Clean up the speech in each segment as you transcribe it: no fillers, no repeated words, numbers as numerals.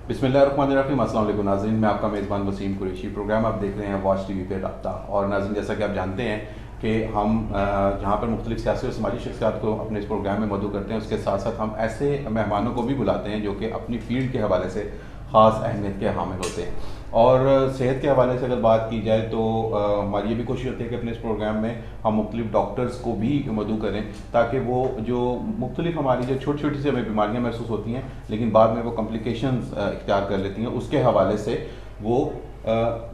बिस्मिल्लाहिर्रहमानिर्रहीम। अस्सलाम वालेकुम नाज़रीन, मैं आपका मेज़बान वसीम कुरैशी। प्रोग्राम आप देख रहे हैं वॉच टीवी पे रब्ता। और नाज़रीन, जैसा कि आप जानते हैं कि हम जहाँ पर मुख्तलिफ सियासी और समाजी शख्सियात को अपने इस प्रोग्राम में मदऊ करते हैं, उसके साथ साथ हम ऐसे मेहमानों को भी बुलाते हैं जो कि अपनी फील्ड के हवाले से ख़ास अहमियत के हामिल होते हैं। और सेहत के हवाले से अगर बात की जाए तो हमारी ये भी कोशिश होती है कि अपने इस प्रोग्राम में हम मुख्तलिफ डॉक्टर्स को भी मदऊ करें, ताकि वो जो मुख्तलिफ हमारी जो छोटी छोटी सी हमें बीमारियाँ महसूस होती हैं लेकिन बाद में वो कॉम्प्लिकेशंस इख्तियार कर लेती हैं, उसके हवाले से वो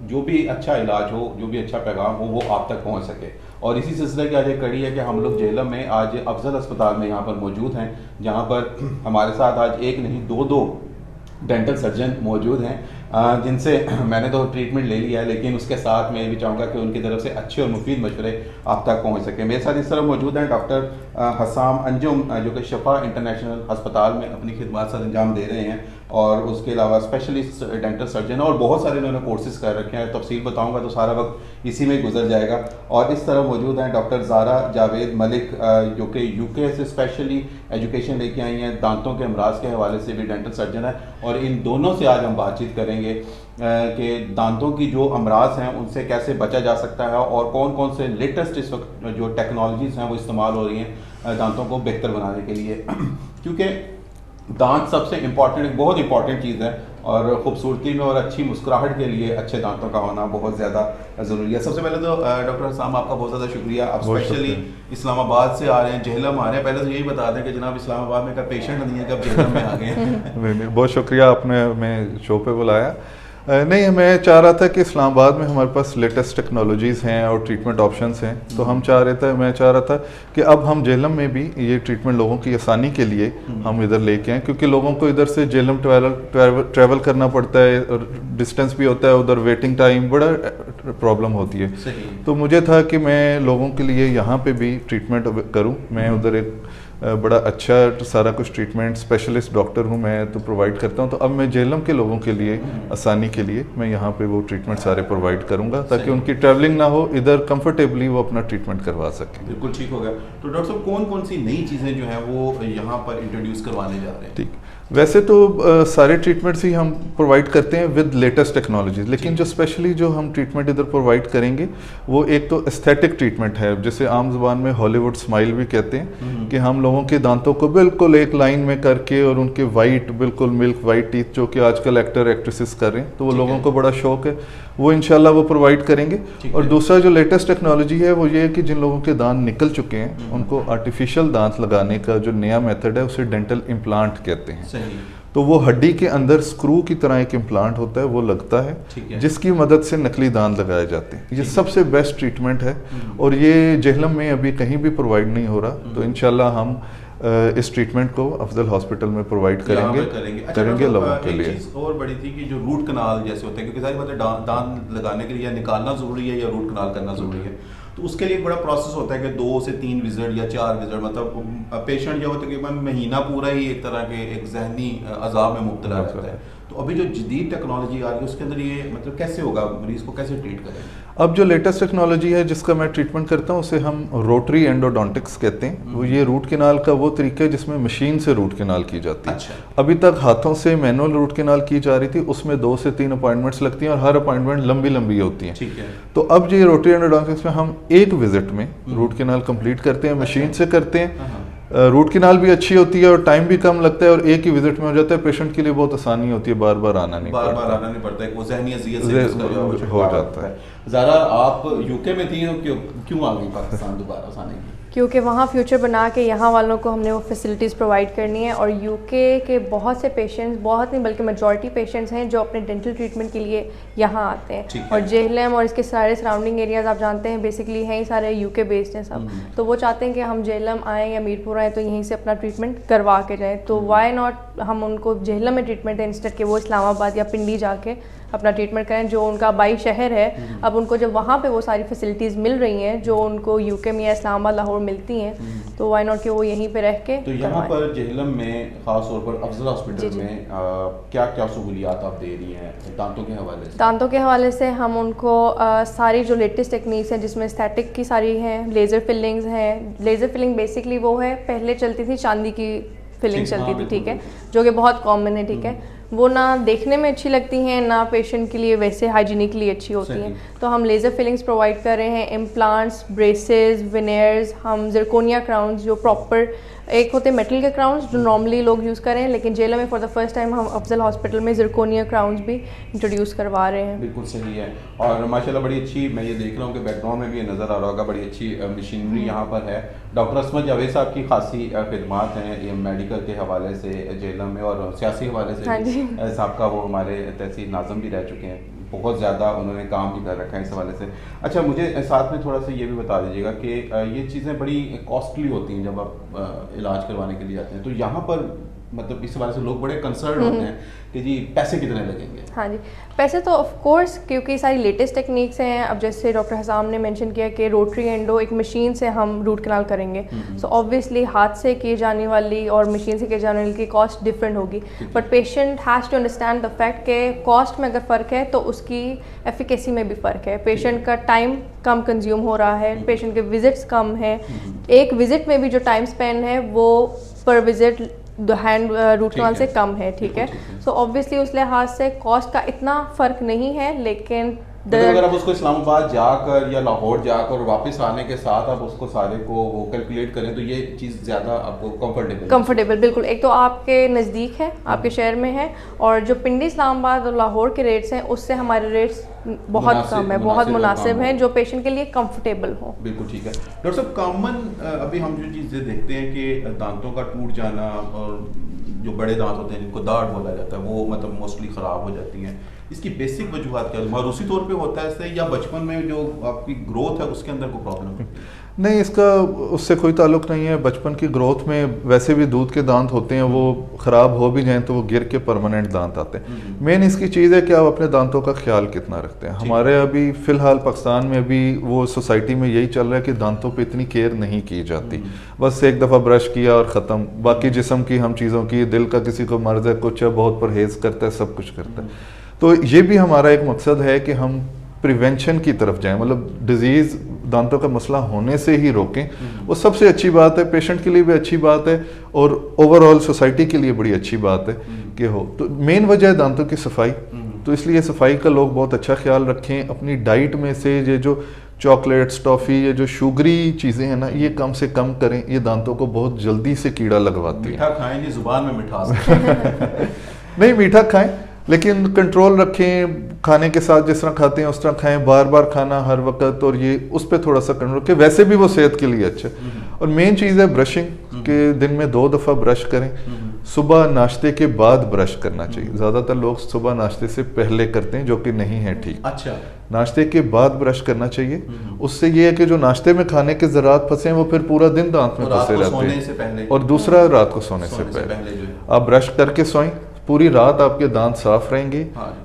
जो भी अच्छा इलाज हो, जो भी अच्छा पैगाम हो, वो आप तक पहुंच सके। और इसी सिलसिले की आज एक कड़ी है कि हम लोग जेहलम में आज अफजल अस्पताल में यहाँ पर मौजूद हैं, जहाँ पर हमारे साथ आज एक नहीं दो डेंटल सर्जन मौजूद हैं, जिनसे मैंने तो ट्रीटमेंट ले लिया है, लेकिन उसके साथ मैं ये भी चाहूँगा कि उनकी तरफ से अच्छे और मुफीद मशवरे आप तक पहुँच सकें। मेरे साथ इस तरह मौजूद हैं डॉक्टर हसाम अंजुम, जो कि शफा इंटरनेशनल अस्पताल में अपनी खिदमत सर अंजाम दे रहे हैं, और उसके अलावा स्पेशलिस्ट डेंटल सर्जन और बहुत सारे इन्होंने कोर्सेज कर रखे हैं। तफसील बताऊंगा तो सारा वक्त इसी में गुजर जाएगा। और इस तरह मौजूद हैं डॉक्टर ज़ारा जावेद मलिक, जो कि यूके से स्पेशली एजुकेशन लेके आई हैं, दांतों के अमराज के हवाले से भी डेंटल सर्जन है। और इन दोनों से आज हम बातचीत करेंगे कि दांतों की जो अमराज हैं उनसे कैसे बचा जा सकता है, और कौन कौन से लेटेस्ट इस वक्त जो टेक्नोलॉजीज़ हैं वो इस्तेमाल हो रही हैं दांतों को बेहतर बनाने के लिए। क्योंकि दांत सबसे इम्पॉर्टेंट, एक बहुत इंपॉर्टेंट चीज़ है, और ख़ूबसूरती में और अच्छी मुस्कुराहट के लिए अच्छे दांतों का होना बहुत ज़्यादा ज़रूरी है। सबसे पहले तो डॉक्टर हसाम, आपका बहुत ज़्यादा शुक्रिया। आप स्पेशली इस्लामाबाद से आ रहे हैं, जेहलम आ रहे हैं। पहले तो यही बता दें कि जनाब इस्लामाबाद में का पेशेंट नहीं है कि आप जेहलम में आ गए हैं। नहीं, बहुत शुक्रिया, आपने हमें शो पे बुलाया। नहीं, मैं चाह रहा था कि इस्लामाबाद में हमारे पास लेटेस्ट टेक्नोलॉजीज़ हैं और ट्रीटमेंट ऑप्शंस हैं, तो मैं चाह रहा था कि अब हम जेहलम में भी ये ट्रीटमेंट लोगों की आसानी के लिए हम इधर लेके आएँ, क्योंकि लोगों को इधर से जेहलम ट्रैवल करना पड़ता है, और डिस्टेंस भी होता है, उधर वेटिंग टाइम बड़ा प्रॉब्लम होती है। तो मुझे था कि मैं लोगों के लिए यहाँ पे भी ट्रीटमेंट करूँ। मैं उधर एक बड़ा अच्छा सारा कुछ ट्रीटमेंट स्पेशलिस्ट डॉक्टर हूँ मैं, तो प्रोवाइड करता हूँ। तो अब मैं जेहलम के लोगों के लिए आसानी के लिए मैं यहाँ पे वो ट्रीटमेंट सारे प्रोवाइड करूँगा, ताकि उनकी ट्रैवलिंग ना हो, इधर कंफर्टेबली वो अपना ट्रीटमेंट करवा सकें। बिल्कुल ठीक हो गया। तो डॉक्टर साहब, कौन कौन सी नई चीज़ें जो हैं वो यहाँ पर इंट्रोड्यूस करवाने जा रहे हैं? ठीक, वैसे तो सारे ट्रीटमेंट्स ही हम प्रोवाइड करते हैं विद लेटेस्ट टेक्नोलॉजीज, लेकिन जो स्पेशली जो हम ट्रीटमेंट इधर प्रोवाइड करेंगे वो एक तो एस्थेटिक ट्रीटमेंट है, जिसे आम जुबान में हॉलीवुड स्माइल भी कहते हैं, कि हम लोगों के दांतों को बिल्कुल एक लाइन में करके और उनके वाइट, बिल्कुल मिल्क वाइट टीथ, जो कि आजकल एक्टर एक्ट्रेसेस कर रहे हैं, तो वो लोगों को बड़ा शौक है, वो इंशाल्लाह वो प्रोवाइड करेंगे। और दूसरा जो लेटेस्ट टेक्नोलॉजी है वो ये है कि जिन लोगों के दांत निकल चुके हैं उनको आर्टिफिशियल दांत लगाने का जो नया मेथड है उसे डेंटल इम्प्लांट कहते हैं। तो वो हड्डी के अंदर स्क्रू की तरह एक इम्प्लांट होता है, वो लगता है, जिसकी मदद से नकली दांत लगाए जाते हैं। ये सबसे बेस्ट ट्रीटमेंट है, और ये जेहलम में अभी कहीं भी प्रोवाइड नहीं हो रहा। तो इंशाल्लाह हम इस ट्रीटमेंट को अफजल हॉस्पिटल में प्रोवाइड करेंगे लोगों के लिए। और बड़ी थी कि जो रूट कनाल जैसे होते हैं, क्योंकि सारी बातें दांत लगाने के लिए या निकालना ज़रूरी है या रूट कनाल करना ज़रूरी है, तो उसके लिए एक बड़ा प्रोसेस होता है कि 2 से 3 विजिट या 4 विजिट, मतलब पेशेंट जो होता है तकरीबन महीना पूरा ही एक तरह के एक जहनी अजाब में मुब्तला रहता है। तो अभी जो जदीद टेक्नोलॉजी आ रही है उसके अंदर ये मतलब कैसे होगा, मरीज़ को कैसे ट्रीट करें? अब जो लेटेस्ट टेक्नोलॉजी है जिसका मैं ट्रीटमेंट करता हूँ उसे हम रोटरी एंडोडोंटिक्स कहते हैं। वो ये रूट कैनाल का वो तरीका है जिसमें मशीन से रूट कैनाल की जाती है। अच्छा। अभी तक हाथों से मैनुअल रूट कैनाल की जा रही थी, उसमें 2 से 3 अपॉइंटमेंट्स लगती हैं और हर अपॉइंटमेंट लंबी लंबी होती है। ठीक है। तो अब जो ये रोटरी एंडोडोंटिक्स में हम एक विजिट में रूट कैनाल कंप्लीट करते हैं, मशीन से करते हैं। रूट कैनाल भी अच्छी होती है और टाइम भी कम लगता है, और एक ही विजिट में हो जाता है। पेशेंट के लिए बहुत आसानी होती है, बार बार आना नहीं पड़ता है, वो ज़हनी अज़ियत से हो जाता है। ज़रा आप यूके में थी, क्यों आ गई पाकिस्तान दोबारा आने की? क्योंकि वहाँ फ्यूचर बना के यहाँ वालों को हमने वो फैसिलिटीज़ प्रोवाइड करनी है। और यूके के बहुत से पेशेंट्स, बहुत नहीं बल्कि मेजॉरिटी पेशेंट्स हैं जो अपने डेंटल ट्रीटमेंट के लिए यहाँ आते हैं। और जेहलम और इसके सारे सराउंडिंग एरियाज़ आप जानते हैं बेसिकली हैं ही सारे यूके बेस्ड हैं सब। तो वो चाहते हैं कि हम जेहलम आएँ या मीरपुर आएँ तो यहीं से अपना ट्रीटमेंट करवा के जाएँ। तो वाई नॉट हम उनको जेहलम में ट्रीटमेंट दें इंस्टेड के वो इस्लामाबाद या पिंडी जाके अपना ट्रीटमेंट करें, जो उनका बाई शहर है। अब उनको जब वहाँ पे वो सारी फैसिलिटीज़ मिल रही हैं जो उनको यूके में या इस्लामाबाद, लाहौर मिलती हैं, तो वाई नॉट कि वो यहीं पे रह के। तो यहाँ पर जेहलम में ख़ास तौर पर अफजल हॉस्पिटल में क्या क्या सहूलियात आप दे रही हैं दांतों के हवाले से? दांतों के हवाले से हम उनको सारी जो लेटेस्ट टेक्निक्स हैं जिसमें एस्थेटिक की सारी हैं, लेज़र फिलिंग्स हैं। लेज़र फिलिंग बेसिकली वो है, पहले चलती थी चांदी की फिलिंग चलती थी, ठीक है, जो कि बहुत कॉमन है, ठीक है। वो ना देखने में अच्छी लगती हैं, ना पेशेंट के लिए वैसे हाइजीनिकली अच्छी होती हैं। तो हम लेज़र फिलिंग्स प्रोवाइड कर रहे हैं, इम्प्लांट्स, ब्रेसेस, विनेयर्स, हम जिरकोनिया क्राउन्स जो प्रॉपर एक होते हैं मेटल के क्राउन्स जो नॉर्मली लोग यूज़ कर रहे हैं, लेकिन जेलम में फॉर द फर्स्ट टाइम हम अफजल हॉस्पिटल में जिरकोनिया क्राउन्स भी इंट्रोड्यूस करवा रहे हैं। बिल्कुल सही है। और माशाल्लाह बड़ी अच्छी, मैं ये देख रहा हूँ कि बैकग्राउंड में भी ये नज़र आ रहा होगा, बड़ी अच्छी मशीनरी यहाँ पर है। डॉक्टर असमत जावेद साहब की खासी खिदमात हैं ये मेडिकल के हवाले से जेलम में, और सियासी हवाले से साहब का वो हमारे तहसील नाज़म भी रह चुके हैं, बहुत ज़्यादा उन्होंने काम भी कर रखा है इस हवाले से। अच्छा, मुझे साथ में थोड़ा सा ये भी बता दीजिएगा कि ये चीज़ें बड़ी कॉस्टली होती हैं जब आप इलाज करवाने के लिए जाते हैं, तो यहाँ पर मतलब इस हवाले से लोग बड़े कंसर्न होते हैं कि जी पैसे कितने लगेंगे? हाँ जी, पैसे तो ऑफ कोर्स क्योंकि सारी लेटेस्ट टेक्निक्स हैं। अब जैसे डॉक्टर हसाम ने मेंशन किया कि रोटरी एंडो एक मशीन से हम रूट कनाल करेंगे, सो ऑब्वियसली हाथ से किए जाने वाली और मशीन से किए जाने वाली की कॉस्ट डिफरेंट होगी, but patient has to understand the fact के कॉस्ट में अगर फ़र्क है तो उसकी एफिकेसी में भी फ़र्क है। पेशेंट का टाइम कम कंज्यूम हो रहा है, पेशेंट के विजिट्स कम है, एक विजिट में भी जो टाइम स्पेंड है वो पर विजिट हैंड रूट कनाल से कम है, ठीक है। सो ऑब्वियसली उस लिहाज से कॉस्ट का इतना फ़र्क नहीं है, लेकिन अगर आप उसको इस्लामाबाद जाकर या लाहौर जाकर वापस आने के साथ आप उसको सारे को वो कैलकुलेट करें तो ये चीज़ ज़्यादा आपको कंफर्टेबल बिल्कुल। एक तो आपके नज़दीक है, आपके शहर में है, और जो पिंडी, इस्लामाबाद और लाहौर के रेट्स हैं उससे हमारे रेट्स बहुत कम है, बहुत मुनासिब हैं जो पेशेंट के लिए कंफर्टेबल हो। बिल्कुल ठीक है। डॉक्टर साहब, कॉमन अभी हम जो चीज़ें देखते हैं कि दांतों का टूट जाना और जो बड़े दांत होते हैं जिनको दाढ़ बोला जाता है वो मतलब मोस्टली ख़राब हो जाती हैं, इसकी बेसिक वजूहत क्या है? मारूसी तौर पे होता है इससे, या बचपन में जो आपकी ग्रोथ है उसके अंदर कोई प्रॉब्लम है? नहीं, इसका उससे कोई ताल्लुक नहीं है। बचपन की ग्रोथ में वैसे भी दूध के दांत होते हैं, वो ख़राब हो भी जाएं तो वो गिर के परमानेंट दांत आते हैं। मेन इसकी चीज़ है कि आप अपने दांतों का ख्याल कितना रखते हैं। हमारे अभी फ़िलहाल पाकिस्तान में अभी वो सोसाइटी में यही चल रहा है कि दांतों पे इतनी केयर नहीं की जाती, बस एक दफ़ा ब्रश किया और ख़त्म। बाकी जिस्म की हम चीज़ों की, दिल का किसी को मर्ज़ है, कुछ है, बहुत परहेज़ करता है, सब कुछ करता है। तो ये भी हमारा एक मकसद है कि हम प्रिवेंशन की तरफ जाएं, मतलब डिजीज़ दांतों का मसला होने से ही रोकें। वो सबसे अच्छी बात है, पेशेंट के लिए भी अच्छी बात है और ओवरऑल सोसाइटी के लिए बड़ी अच्छी बात है कि हो। तो मेन वजह है दांतों की सफाई, तो इसलिए सफाई का लोग बहुत अच्छा ख्याल रखें। अपनी डाइट में से ये जो चॉकलेट्स, टॉफ़ी, ये जो शुगरी चीज़ें हैं ना, ये कम से कम करें। ये दांतों को बहुत जल्दी से कीड़ा लगवाती है। मीठा खाएं नहीं, जुबान में मिठास नहीं, मीठा खाएं लेकिन कंट्रोल रखें। खाने के साथ जिस तरह खाते हैं उस तरह खाएं, बार बार खाना हर वक्त, और ये उस पर थोड़ा सा कंट्रोल रखें। वैसे भी वो सेहत के लिए अच्छा है। और मेन चीज़ है ब्रशिंग, के दिन में 2 दफ़ा ब्रश करें। सुबह नाश्ते के बाद ब्रश करना चाहिए। ज़्यादातर लोग सुबह नाश्ते से पहले करते हैं, जो कि नहीं है ठीक। अच्छा, नाश्ते के बाद ब्रश करना चाहिए। उससे ये है कि जो नाश्ते में खाने के ज़रात फंसे हैं वो फिर पूरा दिन दांत में फंसे रहते हैं। और दूसरा, रात को सोने से पहले आप ब्रश करके सोएं, पूरी रात आपके दांत साफ रहेंगे।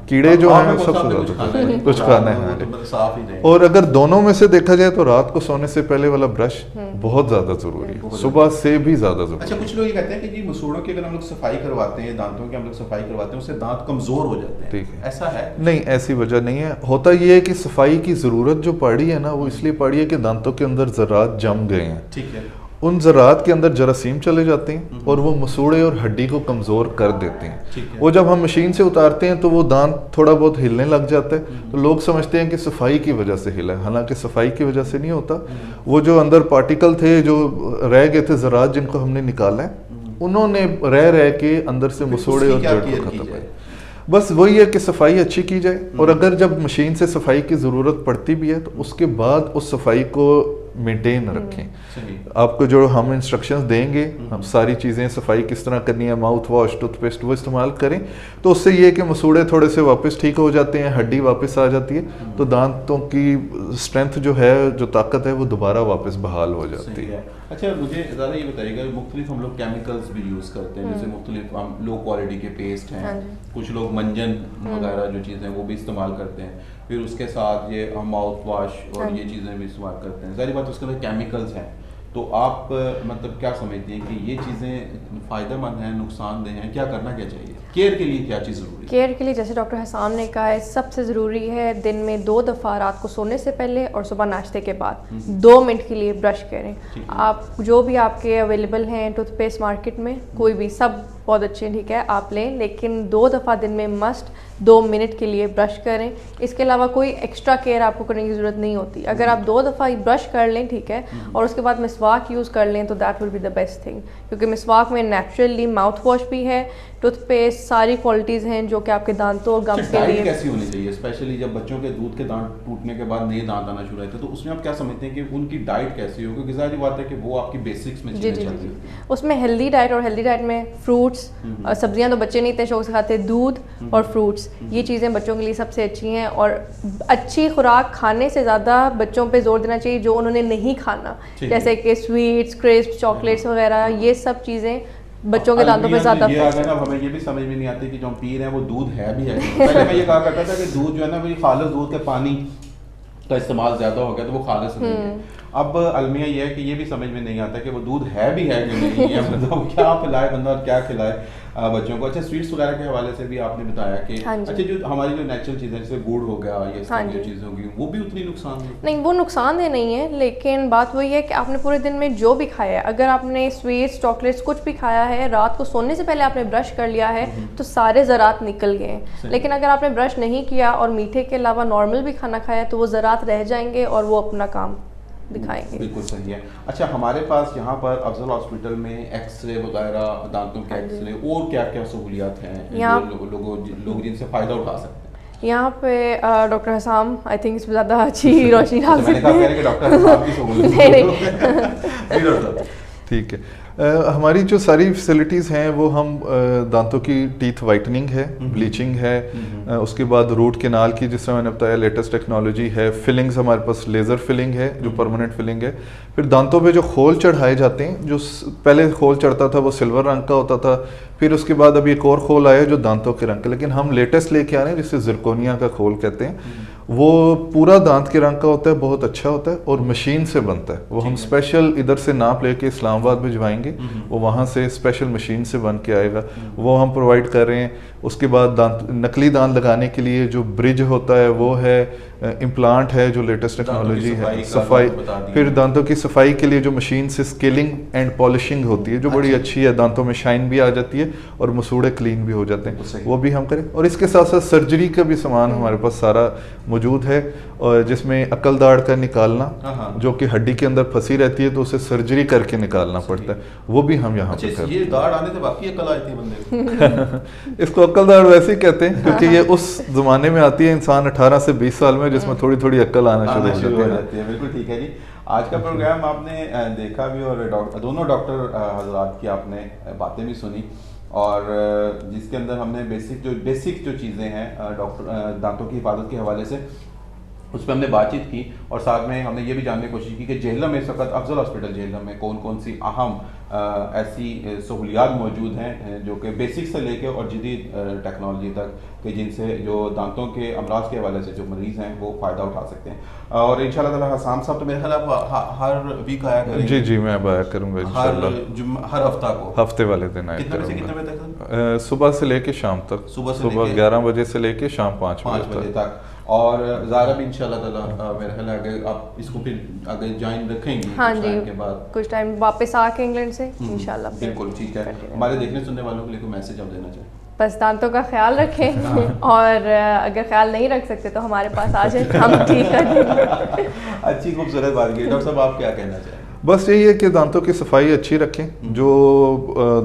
कीड़े जो हैं सबसे ज़्यादा कुछ खाना है। और अगर दोनों में से देखा जाए तो रात को सोने से पहले वाला ब्रश बहुत ज़्यादा ज़रूरी है, सुबह से भी ज़्यादा ज़रूरी। अच्छा, कुछ लोग ये कहते हैं कि जी मसूड़ों की अगर हम लोग सफाई करवाते हैं, दांतों की हम लोग सफाई करवाते हैं, उससे दांत कमज़ोर हो जाते हैं। ठीक है, ऐसा है? नहीं, ऐसी वजह नहीं है। होता ये है कि सफाई की ज़रूरत जो पड़ी है ना, वो इसलिए पड़ी है कि दांतों के अंदर ज़रात जम गए हैं। ठीक है। उन ज़रात के अंदर जरासीम चले जाते हैं और वो मसूड़े और हड्डी को कमज़ोर कर देते हैं। वो जब हम मशीन से उतारते हैं तो वो दांत थोड़ा बहुत हिलने लग जाता है, तो लोग समझते हैं कि सफाई की वजह से हिला है, हालांकि सफाई की वजह से नहीं होता। वो जो अंदर पार्टिकल थे जो रह गए थे, ज़रात जिनको हमने निकाला है, उन्होंने रह के अंदर से मसूड़े और जड़ को खत्म किया। बस वही है कि सफाई अच्छी की जाए, और अगर जब मशीन से सफाई की ज़रूरत पड़ती भी है तो उसके बाद उस सफाई को मेंटेन रखें। आपको जो हम इंस्ट्रक्शंस देंगे, हम सारी चीज़ें सफाई किस तरह करनी है, माउथ वॉश, टूथपेस्ट, वो इस्तेमाल करें, तो उससे ये है कि मसूड़े थोड़े से वापस ठीक हो जाते हैं, हड्डी वापस आ जाती है, तो दांतों की स्ट्रेंथ जो है, जो ताकत है, वो दोबारा वापस बहाल हो जाती है। अच्छा, मुझे ज़रा ये बताइएगा, मुख्तलिफ हम लोग केमिकल्स भी यूज़ करते हैं, जैसे मुख्तलिफ हम लो क्वालिटी के पेस्ट हैं, कुछ लोग मंजन वगैरह जो चीज़ें वो भी इस्तेमाल करते हैं, फिर उसके साथ ये हम माउथ वॉश और ये चीज़ें भी इस्तेमाल करते हैं। सारी बात उसके अंदर केमिकल्स हैं, तो आप मतलब क्या समझती हैं कि ये चीज़ें फ़ायदेमंद हैं, नुकसानदेह हैं, क्या करना क्या चाहिए? केयर के लिए क्या चीज़ ज़रूरी है? केयर के लिए जैसे डॉक्टर हसान ने कहा है, सबसे ज़रूरी है दिन में 2 दफ़ा, रात को सोने से पहले और सुबह नाश्ते के बाद 2 मिनट के लिए ब्रश करें। आप जो भी आपके अवेलेबल हैं टूथपेस्ट मार्केट में, कोई भी, सब बहुत अच्छे हैं, ठीक है, आप लें, लेकिन 2 दफ़ा दिन में मस्ट 2 मिनट के लिए ब्रश करें। इसके अलावा कोई एक्स्ट्रा केयर आपको करने की ज़रूरत नहीं होती। अगर आप 2 दफ़ा ब्रश कर लें, ठीक है, और उसके बाद मिसवाक यूज़ कर लें तो that will be the best thing, क्योंकि मिसवाक में नेचुरली माउथ वॉश भी है, टूथपेस्ट, सारी क्वालिटीज़ हैं जो कि आपके दांतों और गम्स के लिए। कैसी होनी चाहिए, स्पेशली जब बच्चों के दूध के दांत टूटने के बाद नए दांत आना शुरू होते हैं, तो उसमें आप क्या समझते हैं कि उनकी डाइट कैसी हो? क्योंकि ज़ाहिर बात है कि वो आपकी बेसिक्स में चीज़ें चल रही हैं। उसमें हेल्दी डाइट, और हेल्दी डाइट में फ्रूट्स, सब्जियां तो बच्चे नहीं इतने शौक से खाते, दूध और फ्रूट्स, ये चीज़ें बच्चों के लिए सबसे अच्छी हैं। और अच्छी खुराक खाने से ज़्यादा बच्चों पे जोर देना चाहिए जो उन्होंने नहीं खाना, जैसे कि स्वीट्स, क्रिस्प, चॉकलेट्स वगैरह, ये सब चीज़ें बच्चों के दांतों पे ज़्यादा अगर हमें ये भी समझ में नहीं आती कि जो हम पी रहे हैं वो दूध है भी है। पहले मैं ये कहा करता था कि दूध जो है ना, वो खालिस दूध के पानी का इस्तेमाल ज़्यादा हो गया तो वो खालिस नहीं है। अब अलमिया ये है कि ये भी समझ में नहीं आता कि वो दूध है भी है कि नहीं है, मतलब क्या पिलाए बंदा और क्या खिलाए बच्चों को। अच्छा, स्वीट्स वगैरह के हवाले से भी आपने बताया कि अच्छा, जो हमारी जो नेचुरल चीज़ें जैसे गुड़ हो गया, ये जो चीज़ें होगी, वो भी उतनी नुकसान नहीं, वो नुकसानदेह नहीं है, लेकिन बात वही है कि आपने पूरे दिन में जो भी खाया है, अगर आपने स्वीट्स, चॉकलेट्स कुछ भी खाया है, रात को सोने से पहले आपने ब्रश कर लिया है तो सारे ज़रात निकल गए हैं। लेकिन अगर आपने ब्रश नहीं किया और मीठे के अलावा नॉर्मल भी खाना खाया तो वो ज़रात रह जाएंगे और वो अपना काम दिखाएंगे। बिल्कुल सही है। अच्छा, हमारे पास यहाँ पर अफजल हॉस्पिटल में एक्सरे वगैरह, दांतों के एक्सरे और क्या क्या सहूलियात हैं लोग जिनसे फ़ायदा उठा सकते हैं? यहाँ पे डॉक्टर हसाम आई थिंक इसमें ज़्यादा अच्छी रोशनी डाल सकते हैं। डॉक्टर हसाम की सहूलियत ठीक है। हमारी जो सारी फैसिलिटीज़ हैं वो हम दांतों की टीथ वाइटनिंग है, ब्लीचिंग है, उसके बाद रूट केनाल की, जिस तरह मैंने बताया लेटेस्ट टेक्नोलॉजी है, फिलिंग्स हमारे पास लेज़र फिलिंग है जो परमानेंट फिलिंग है। फिर दांतों पे जो खोल चढ़ाए जाते हैं, जो पहले खोल चढ़ता था वो सिल्वर रंग का होता था, फिर उसके बाद अभी एक और खोल आया जो दांतों के रंग का, लेकिन हम लेटेस्ट लेके आ रहे हैं जिसे जिरकोनिया का खोल कहते हैं। वो पूरा दांत के रंग का होता है, बहुत अच्छा होता है और मशीन से बनता है। वो हम स्पेशल इधर से नाप लेके इस्लामाबाद भिजवाएंगे, वो वहाँ से स्पेशल मशीन से बन के आएगा, वो हम प्रोवाइड कर रहे हैं। उसके बाद नकली दांत लगाने के लिए जो ब्रिज होता है वो है, इम्प्लांट है जो लेटेस्ट टेक्नोलॉजी है, सफाई, फिर दांतों की सफाई के लिए जो मशीन से स्केलिंग एंड पॉलिशिंग होती है जो बड़ी अच्छी है, दांतों में शाइन भी आ जाती है और मसूड़े क्लीन भी हो जाते हैं, वो भी हम करें। और इसके साथ साथ सर्जरी का भी सामान हमारे पास सारा मौजूद है, और जिसमें अकल दाढ़ का निकालना जो कि हड्डी के अंदर फंसी रहती है तो उसे सर्जरी करके निकालना पड़ता है, वो भी हम यहाँ पे करते हैं। ये दाढ़ आने से बाकी अकल आई थी बंदे इसको अकल दाढ़ वैसे ही कहते हैं क्योंकि ये उस जमाने में आती है इंसान 18 से 20 साल में जिसमें थोड़ी थोड़ी अक्ल आना शुरू हो जाती है। बिल्कुल ठीक है जी। आज का प्रोग्राम आपने देखा भी और दोनों डॉक्टर हजरात की आपने बातें भी सुनी, और जिसके अंदर हमने बेसिक जो चीज़ें हैं डॉक्टर दांतों की हिफाजत के हवाले से उस पर हमने बातचीत की, और साथ में हमने ये भी जानने की कोशिश की कि जेहलम में इस वक्त अफजल हॉस्पिटल जेहलम में कौन कौन सी अहम ऐसी सहूलियात मौजूद हैं जो कि बेसिक से लेके और जदीद टेक्नोलॉजी तक कि जिनसे जो दांतों के अमराज के हवाले से जो मरीज़ हैं वो फ़ायदा उठा सकते हैं। और इंशाल्लाह ताला हसाम साहब तो मेरे ख्याल आप हर वीक आया करेंगे। जी जी, मैं अब आया करूँगा इंशाल्लाह हर हफ्ता को, हफ्ते वाले दिन आया करूँगा। कितने बजे तक? सुबह से लेके शाम तक, सुबह 11 बजे से लेके शाम 5 बजे तक। और ज़ारा भी इंशाल्लाह ताला मेरे ख्याल आगे आप इसको फिर आगे ज्वाइन रखेंगी हाँ जी, के बाद कुछ टाइम वापस आके इंग्लैंड से इंशाल्लाह। बिल्कुल ठीक है। हमारे देखने सुनने वालों के लिए कोई मैसेज आप देना चाहें? बस दांतों का ख्याल रखें और अगर ख्याल नहीं रख सकते तो हमारे पास आ जाए, हम ठीक कर देंगे। अच्छी खूबसूरत बात की। डॉक्टर साहब आप क्या कहना चाहेंगे? बस यही है कि दांतों की सफाई अच्छी रखें, जो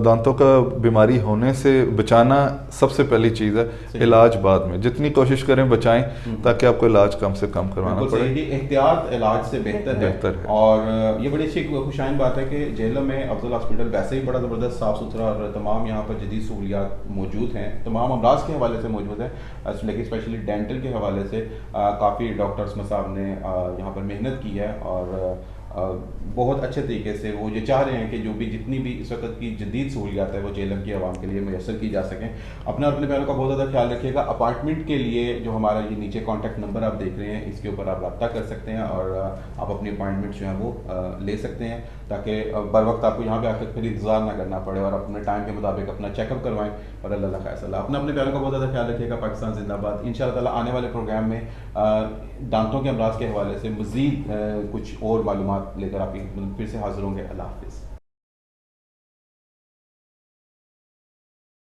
दांतों का बीमारी होने से बचाना सबसे पहली चीज़ है, इलाज बाद में जितनी कोशिश करें बचाएं ताकि आपको इलाज कम से कम करवाना पड़े। एहतियात इलाज से बेहतर है। और ये बड़ी अच्छी खुशाइन बात है कि जेहलम में अफजल हॉस्पिटल वैसे ही बड़ा ज़बरदस्त साफ़ सुथरा और तमाम यहाँ पर जदीद सहूलियात मौजूद हैं, तमाम अमराज के हवाले से मौजूद है, लेकिन स्पेशली डेंटल के हवाले से काफ़ी डॉक्टर्स में साहब ने यहाँ पर मेहनत की है और बहुत अच्छे तरीके से वो ये चाह रहे हैं कि जो भी जितनी भी इस वक्त की जदीद सहूलियात है वो जेहलम की आवाम के लिए मैसर की जा सकें। अपने और अपने पैरों का बहुत ज़्यादा ख्याल रखिएगा। अपार्टमेंट के लिए जो हमारा ये नीचे कॉन्टैक्ट नंबर आप देख रहे हैं इसके ऊपर आप रब्ता कर सकते हैं और आप अपनी अपॉइंटमेंट जो है वो ले सकते हैं ताकि बर वक्त आपको यहाँ पे आकर फिर इंतज़ार ना करना पड़े और अपने टाइम के मुताबिक अपना चेकअप करवाएं। और अल्लाह खैर अपने पैरों का बहुत ज़्यादा ख्याल रखिएगा। पाकिस्तान जिंदाबाद। इंशाअल्लाह ताला आने वाले प्रोग्राम में दांतों के अमराज के हवाले से मज़ीद कुछ और मालूमात लेकर आप फिर से हाजिर होंगे। अल्लाह हाफिज़।